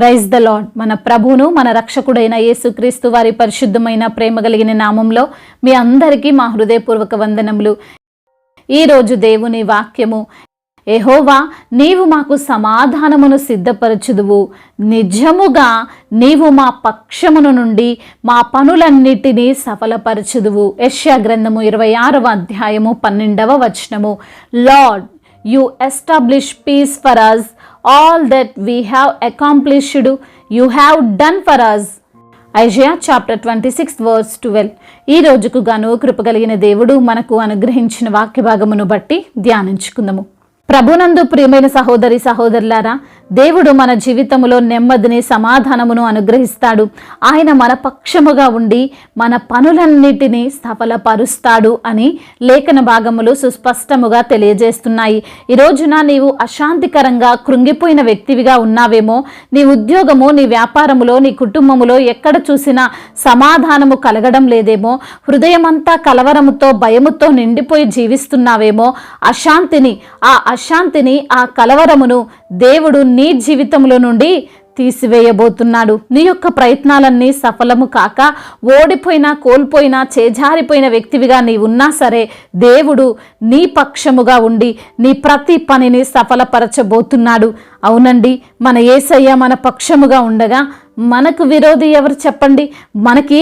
Praise the lord. మన ప్రభువును మన రక్షకుడైన యేసుక్రీస్తు వారి పరిశుద్ధమైన ప్రేమ కలిగిన నామంలో మీ అందరికీ మా హృదయపూర్వక వందనములు. ఈరోజు దేవుని వాక్యము, యెహోవా నీవు మాకు సమాధానమును సిద్ధపరచుదువు, నిజముగా నీవు మా పక్షమును నుండి మా పనులన్నిటినీ సఫలపరచుదువు. యెషయా గ్రంథము 26వ అధ్యాయము 12వ వచనము. Lord, you establish peace for us. All that we have accomplished, you have done for us. Isaiah chapter 26 verse 12. ఈ రోజుకు గాను కృపగలిగిన దేవుడు మనకు అనుగ్రహించిన వాక్య భాగమును బట్టి ధ్యానించుకుందాము. ప్రభునందు ప్రియమైన సహోదరి సహోదరులారా, దేవుడు మన జీవితంలో నెమ్మదిని సమాధానమును అనుగ్రహిస్తాడు. ఆయన మన పక్షముగా ఉండి మన పనులన్నిటినీ సఫలపరుస్తాడు అని లేఖన భాగములు సుస్పష్టముగా తెలియజేస్తున్నాయి. ఈ రోజున నీవు అశాంతికరంగా కృంగిపోయిన వ్యక్తివిగా ఉన్నావేమో, నీ ఉద్యోగము, నీ వ్యాపారములో, నీ కుటుంబములో ఎక్కడ చూసినా సమాధానము కలగడం లేదేమో, హృదయమంతా కలవరముతో భయముతో నిండిపోయి జీవిస్తున్నావేమో, అశాంతిని ఆ కలవరమును దేవుడు నీ జీవితంలో నుండి తీసివేయబోతున్నాడు. నీ యొక్క ప్రయత్నాలన్నీ సఫలము కాక ఓడిపోయినా, కోల్పోయినా, చేజారిపోయిన వ్యక్తివిగా నీ ఉన్నా సరే, దేవుడు నీ పక్షముగా ఉండి నీ ప్రతి పనిని సఫలపరచబోతున్నాడు. అవునండి, మన యేసయ్య మన పక్షముగా ఉండగా మనకు విరోధి ఎవరు చెప్పండి? మనకి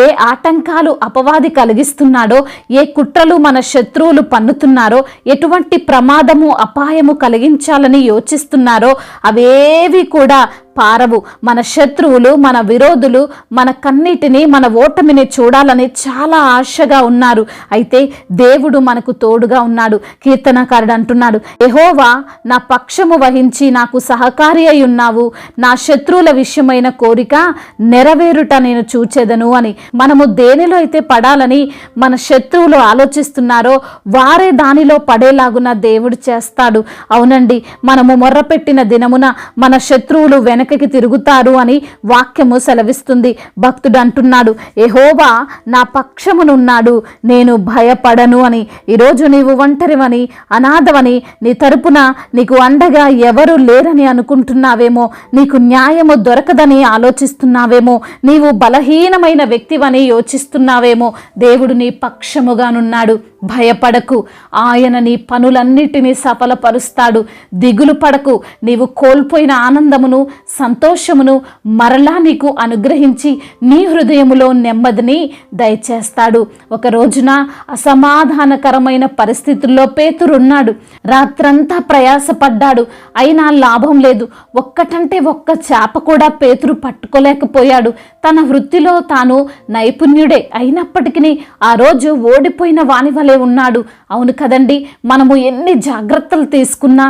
ఏ ఆటంకాలు అపవాది కలిగిస్తున్నాడో, ఏ కుట్రలు మన శత్రువులు పన్నుతున్నారో, ఎటువంటి ప్రమాదము అపాయము కలిగించాలని యోచిస్తున్నారో అవేవి కూడా పారవు. మన శత్రువులు, మన విరోధులు మన కన్నిటిని, మన ఓటమిని చూడాలని చాలా ఆశగా ఉన్నారు. అయితే దేవుడు మనకు తోడుగా ఉన్నాడు. కీర్తనకారుడు అంటున్నాడు, యెహోవా నా పక్షము వహించి నాకు సహకారి అయి ఉన్నావు, నా శత్రువుల విషయమైన కోరిక నెరవేరుట నేను చూచెదను అని. మనము దేనిలో అయితే పడాలని మన శత్రువులు ఆలోచిస్తున్నారో వారే దానిలో పడేలాగున దేవుడు చేస్తాడు. అవునండి, మనము మొర్రపెట్టిన దినమున మన శత్రువులు వెనకకి తిరుగుతారు అని వాక్యము సెలవిస్తుంది. భక్తుడు అంటున్నాడు, యెహోవా నా పక్షమునున్నాడు, నేను భయపడను అని. ఈరోజు నీవు ఒంటరివని, అనాథవని, నీ తరపున నీకు అండగా ఎవరు లేరని అనుకుంటున్నావేమో, నీకు న్యాయము దొరకదని ఆలోచిస్తున్నావేమో, నీవు బలహీనమైన వ్యక్తివని యోచిస్తున్నావేమో, దేవుడు నీ పక్షముగానున్నాడు. భయపడకు, ఆయన నీ పనులన్నిటినీ సఫలపరుస్తాడు. దిగులు పడకు, నీవు కోల్పోయిన ఆనందమును, సంతోషమును మరలా నీకు అనుగ్రహించి నీ హృదయములో నెమ్మదిని దయచేస్తాడు. ఒక రోజున అసమాధానకరమైన పరిస్థితుల్లో పేతురున్నాడు. రాత్రంతా ప్రయాసపడ్డాడు, అయినా లాభం లేదు. ఒక్కటంటే ఒక్క చేప కూడా పేతురు పట్టుకోలేకపోయాడు. తన వృత్తిలో తాను నైపుణ్యుడే అయినప్పటికీ ఆ రోజు ఓడిపోయిన వాని వలె ఉన్నాడు. అవును కదండి, మనము ఎన్ని జాగ్రత్తలు తీసుకున్నా,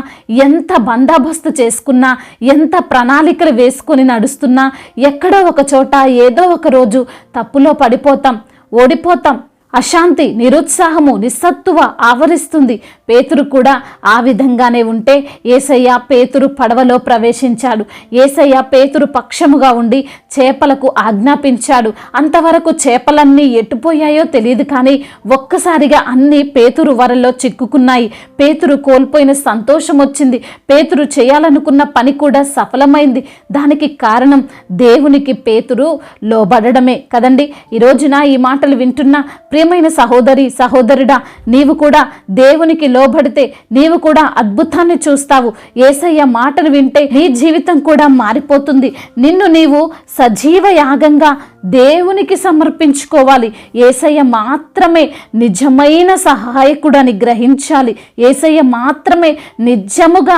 ఎంత బందోబస్తు చేసుకున్నా, ఎంత ప్రణాళికలు వేసుకొని నడుస్తున్నా, ఎక్కడో ఒక చోట ఏదో ఒక రోజు తప్పులో పడిపోతాం, ఓడిపోతాం. అశాంతి, నిరుత్సాహము, నిస్సత్తువ ఆవరిస్తుంది. పేతురు కూడా ఆ విధంగానే ఉంటే యేసయ్య పేతురు పడవలో ప్రవేశించాడు. యేసయ్య పేతురు పక్షముగా ఉండి చేపలకు ఆజ్ఞాపించాడు. అంతవరకు చేపలన్నీ ఎట్టుపోయాయో తెలియదు, కానీ ఒక్కసారిగా అన్నీ పేతురు వరలో చిక్కుకున్నాయి. పేతురు కోల్పోయిన సంతోషం వచ్చింది. పేతురు చేయాలనుకున్న పని కూడా సఫలమైంది. దానికి కారణం దేవునికి పేతురు లోబడడమే కదండి. ఈ రోజున ఈ మాటలు వింటున్న ప్రియమైన సహోదరి సహోదరుడా, నీవు కూడా దేవునికి లోబడితే నీవు కూడా అద్భుతాన్ని చూస్తావు. యేసయ్య మాటను వింటే నీ జీవితం కూడా మారిపోతుంది. నిన్ను నీవు సజీవ యాగంగా దేవునికి సమర్పించుకోవాలి. యేసయ్య మాత్రమే నిజమైన సహాయకుడని గ్రహించాలి. యేసయ్య మాత్రమే నిజముగా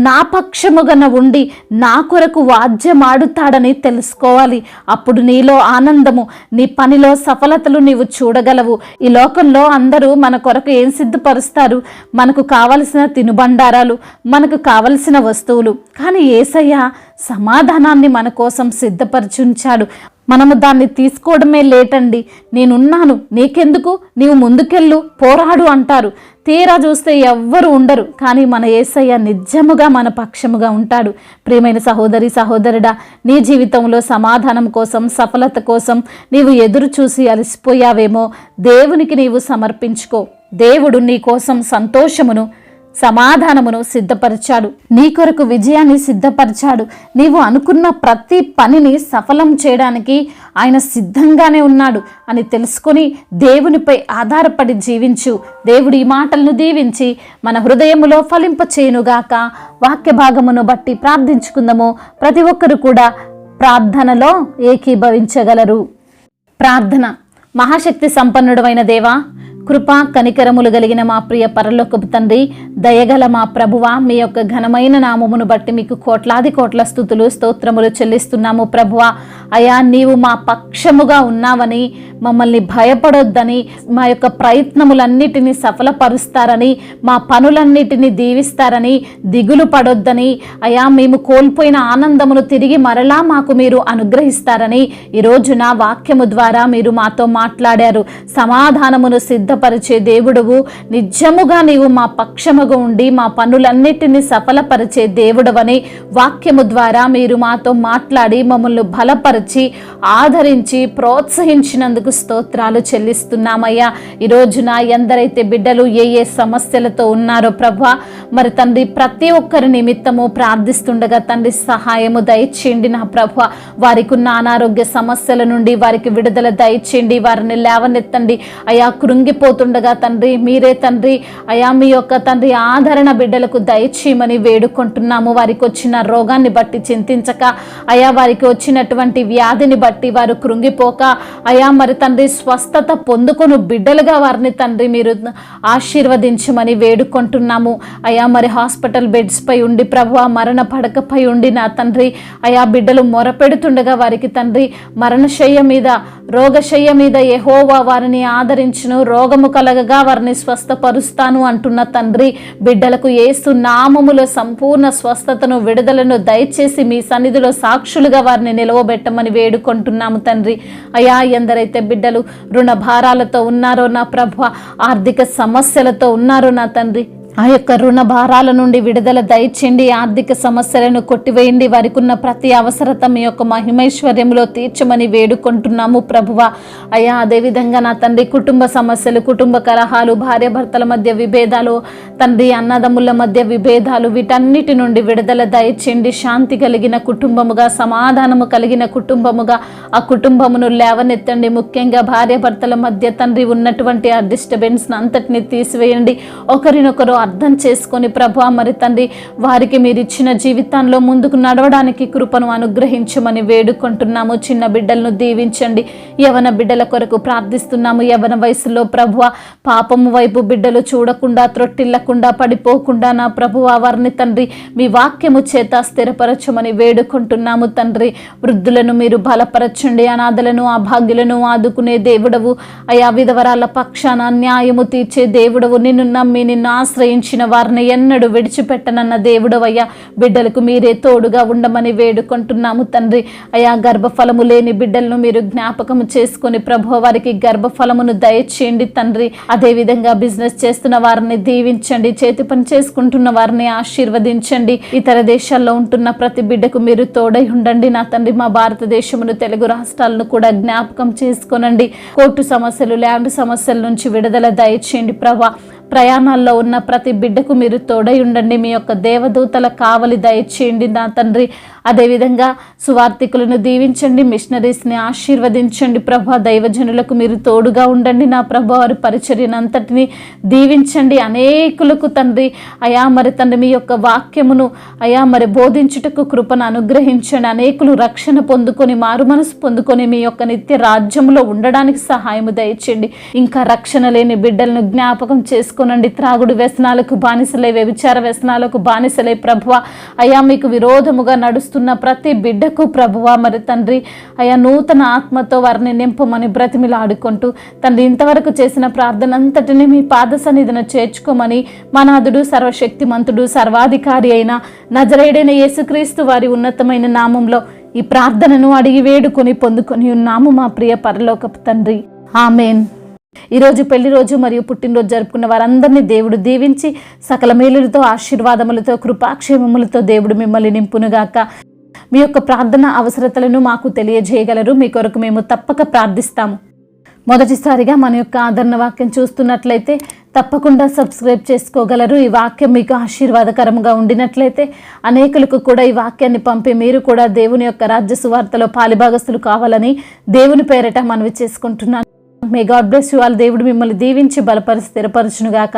నా పక్షముగా ఉండి నా కొరకు వాద్యమాడుతాడని తెలుసుకోవాలి. అప్పుడు నీలో ఆనందము, నీ పనిలో సఫలతలు నీవు చూడగలవు. ఈ లోకంలో అందరూ మన కొరకు ఏం సిద్ధపరుస్తారు? మనకు కావలసిన తినుబండారాలు, మనకు కావలసిన వస్తువులు. కానీ యేసయ్య సమాధానాన్ని మన కోసం సిద్ధపరిచుంచాడు. మనము దాన్ని తీసుకోవడమే లేటండి. నేనున్నాను, నీకెందుకు, నీవు ముందుకెళ్ళు, పోరాడు అంటారు. తీరా చూస్తే ఎవ్వరు ఉండరు. కానీ మన యేసయ్య నిజముగా మన పక్షముగా ఉంటాడు. ప్రియమైన సహోదరి సహోదరుడా, నీ జీవితంలో సమాధానం కోసం, సఫలత కోసం నీవు ఎదురు చూసి అలసిపోయావేమో, దేవునికి నీవు సమర్పించుకో. దేవుడు నీ కోసం సంతోషమును, సమాధానమును సిద్ధపరిచాడు, నీ కొరకు విజయాన్ని సిద్ధపరిచాడు. నీవు అనుకున్న ప్రతి పనిని సఫలం చేయడానికి ఆయన సిద్ధంగానే ఉన్నాడు అని తెలుసుకొని దేవునిపై ఆధారపడి జీవించు. దేవుడు ఈ మాటలను దీవించి మన హృదయములో ఫలింపచేయునుగాక. వాక్య భాగమును బట్టి ప్రార్థించుకుందాము. ప్రతి ఒక్కరు కూడా ప్రార్థనలో ఏకీభవించగలరు. ప్రార్థన. మహాశక్తి సంపన్నుడైన దేవా, కృపా కనికరములు కలిగిన మా ప్రియ పరలోకపు తండ్రి, దయగల మా ప్రభువా, మీ యొక్క ఘనమైన నామమును బట్టి మీకు కోట్లాది కోట్ల స్తుతులు స్తోత్రములు చెల్లిస్తున్నాము. ప్రభువా, అయా నీవు మా పక్షముగా ఉన్నావని, మమ్మల్ని భయపడొద్దని, మా యొక్క ప్రయత్నములన్నిటినీ సఫలపరుస్తారని, మా పనులన్నిటినీ దీవిస్తారని, దిగులు పడొద్దని, అయా మేము కోల్పోయిన ఆనందమును తిరిగి మరలా మాకు మీరు అనుగ్రహిస్తారని ఈరోజు నా వాక్యము ద్వారా మీరు మాతో మాట్లాడారు. సమాధానమును సిద్ధపరిచే దేవుడవు, నిజముగా నీవు మా పక్షముగా ఉండి మా పనులన్నిటినీ సఫలపరిచే దేవుడవని వాక్యము ద్వారా మీరు మాతో మాట్లాడి మమ్మల్ని బలపరిచి ఆదరించి ప్రోత్సహించినందుకు స్తోత్రాలు చెల్లిస్తున్నామయ్యా. ఈ రోజున ఎందరైతే బిడ్డలు ఏ ఏ సమస్యలతో ఉన్నారో ప్రభా, మరి తండ్రి ప్రతి ఒక్కరి నిమిత్తము ప్రార్థిస్తుండగా తండ్రి సహాయము దయచేయండి నా ప్రభా. వారికి ఉన్న అనారోగ్య సమస్యల నుండి వారికి విడుదల దయచేయండి, వారిని లేవనెత్తండి అయా. కృంగిపోతుండగా తండ్రి మీరే తండ్రి అయా మీ యొక్క తండ్రి ఆదరణ బిడ్డలకు దయచేయమని వేడుకుంటున్నాము. వారికి వచ్చిన రోగాన్ని బట్టి చింతించక అయా, వారికి వచ్చినటువంటి వ్యాధిని బట్టి వారు కృంగిపోక అయా, మరి తండ్రి స్వస్థత పొందుకొని బిడ్డలుగా వారిని తండ్రి మీరు ఆశీర్వదించమని వేడుకుంటున్నాము అయా. మరి హాస్పిటల్ బెడ్స్ పై ఉండి ప్రభువా, మరణ పడకపై ఉండి నా తండ్రి అయా బిడ్డలు మొరపెడుతుండగా వారికి తండ్రి మరణశయ్య మీద రోగశయ్య మీద యెహోవా వారిని ఆదరించును, రోగము కలగగా వారిని స్వస్థపరుస్తాను అంటున్న తండ్రి బిడ్డలకు యేసు నామములో సంపూర్ణ స్వస్థతను విడుదలను దయచేసి మీ సన్నిధిలో సాక్షులుగా వారిని నిలవబెట్టమని వేడుకుంటున్నాము తండ్రి అయా. ఎందరైతే బిడ్డలు రుణ భారాలతో ఉన్నారో నా ప్రభువా, ఆర్థిక సమస్యలతో ఉన్నారో నా తండ్రి, ఆ యొక్క రుణ భారాల నుండి విడుదల దయచేయండి, ఆర్థిక సమస్యలను కొట్టివేయండి, వారికి ఉన్న ప్రతి అవసరత మీ యొక్క మహిమైశ్వర్యంలో తీర్చమని వేడుకుంటున్నాము ప్రభువా అయ్యా. అదేవిధంగా నా తండ్రి కుటుంబ సమస్యలు, కుటుంబ కలహాలు, భార్యాభర్తల మధ్య విభేదాలు, తండ్రి అన్నదమ్ముల మధ్య విభేదాలు, వీటన్నిటి నుండి విడుదల దయచేయండి. శాంతి కలిగిన కుటుంబముగా, సమాధానము కలిగిన కుటుంబముగా ఆ కుటుంబమును లేవనెత్తండి. ముఖ్యంగా భార్యాభర్తల మధ్య తండ్రి ఉన్నటువంటి ఆ డిస్టర్బెన్స్ అంతటిని తీసివేయండి. ఒకరినొకరు అర్థం చేసుకొని ప్రభువా, మరి తండ్రి వారికి మీరు ఇచ్చిన జీవితంలో ముందుకు నడవడానికి కృపను అనుగ్రహించమని వేడుకుంటున్నాము. చిన్న బిడ్డలను దీవించండి. యవన బిడ్డల కొరకు ప్రార్థిస్తున్నాము. యవన వయసులో ప్రభువా, పాపము వైపు బిడ్డలు చూడకుండా, త్రొట్టిల్లకుండా, పడిపోకుండా నా ప్రభువా వారిని తండ్రి మీ వాక్యము చేత స్థిరపరచమని వేడుకుంటున్నాము తండ్రి. వృద్ధులను మీరు బలపరచండి, అనాథలను అభాగ్యులను ఆదుకునే దేవుడవు అయా. విధవరాల పక్షాన న్యాయము తీర్చే దేవుడవు, నిన్ను నమ్మి నిన్ను ఆశ్రయించిన వారిని ఎన్నడూ విడిచిపెట్టనన్న దేవుడవయ్యా. బిడ్డలకు మీరే తోడుగా ఉండమని వేడుకుంటున్నాము తండ్రి అయా. గర్భఫలము లేని బిడ్డలను మీరు జ్ఞాపకము చేసుకొని ప్రభు వారికి గర్భఫలమును దయచేయండి తండ్రి. అదేవిధంగా బిజినెస్ చేస్తున్న వారిని దీవించండి, చేతి పని చేసుకుంటున్న వారిని ఆశీర్వదించండి. ఇతర దేశాల్లో ఉంటున్న ప్రతి బిడ్డకు మీరు తోడై ఉండండి నా తండ్రి. మా భారతదేశమును, తెలుగు రాష్ట్రాలను కూడా జ్ఞాపకం చేసుకోనండి. కోర్టు సమస్యలు, ల్యాండ్ సమస్యల నుంచి విడుదల దయచేయండి ప్రభా. ప్రయాణాల్లో ఉన్న ప్రతి బిడ్డకు మీరు తోడై ఉండండి. మీ యొక్క దేవదూతల కావలి దయచేయండి నా తండ్రి. అదేవిధంగా సువార్థికులను దీవించండి, మిషనరీస్ని ఆశీర్వదించండి ప్రభా. దైవజనులకు మీరు తోడుగా ఉండండి నా ప్రభా. వారి పరిచర్యనంతటిని దీవించండి. అనేకులకు తండ్రి అయా, మరి తండ్రి మీ యొక్క వాక్యమును అయా మరి బోధించుటకు కృపను అనుగ్రహించండి. అనేకులు రక్షణ పొందుకొని, మారు మనసు పొందుకొని మీ యొక్క నిత్య రాజ్యంలో ఉండడానికి సహాయము దయచేయండి. ఇంకా రక్షణ లేని బిడ్డలను జ్ఞాపకం చేసుకోనండి. త్రాగుడు వ్యసనాలకు బానిసలై, వ్యభిచార వ్యసనాలకు బానిసలై ప్రభువా అయా, మీకు విరోధముగా నడుస్తున్న ప్రతి బిడ్డకు ప్రభువా మరి తండ్రి అయా నూతన ఆత్మతో వారిని నింపమని బ్రతిమిలాడుకుంటూ తండ్రి ఇంతవరకు చేసిన ప్రార్థన అంతటిని మీ పాద సన్నిధిన చేర్చుకోమని మా నాథుడు, సర్వశక్తిమంతుడు, సర్వాధికారి అయిన నజరేయుడైన యేసుక్రీస్తు వారి ఉన్నతమైన నామంలో ఈ ప్రార్థనను అడిగి వేడుకొని పొందుకొని ఉన్నాము మా ప్రియ పరలోకపు తండ్రి. ఆమేన్. ఈరోజు పెళ్లి రోజు మరియు పుట్టినరోజు జరుపుకున్న వారందరినీ దేవుడు దీవించి సకల మేలులతో, ఆశీర్వాదములతో, కృపాక్షేమములతో దేవుడు మిమ్మల్ని నింపునుగాక. మీ యొక్క ప్రార్థన అవసరతలను మాకు తెలియజేయగలరు. మీ కొరకు మేము తప్పక ప్రార్థిస్తాము. మొదటిసారిగా మన యొక్క ఆదరణ వాక్యం చూస్తున్నట్లయితే తప్పకుండా సబ్స్క్రైబ్ చేసుకోగలరు. ఈ వాక్యం మీకు ఆశీర్వాదకరంగా ఉండినట్లయితే అనేకులకు కూడా ఈ వాక్యాన్ని పంపి మీరు కూడా దేవుని యొక్క రాజ్య సువార్తలో పాలిభాగస్తులు కావాలని దేవుని పేరిట మనవి చేసుకుంటున్నాను. May God bless you all. దేవుడు మిమ్మల్ని దీవించి బలపరిచి స్థిరపరచునుగాక.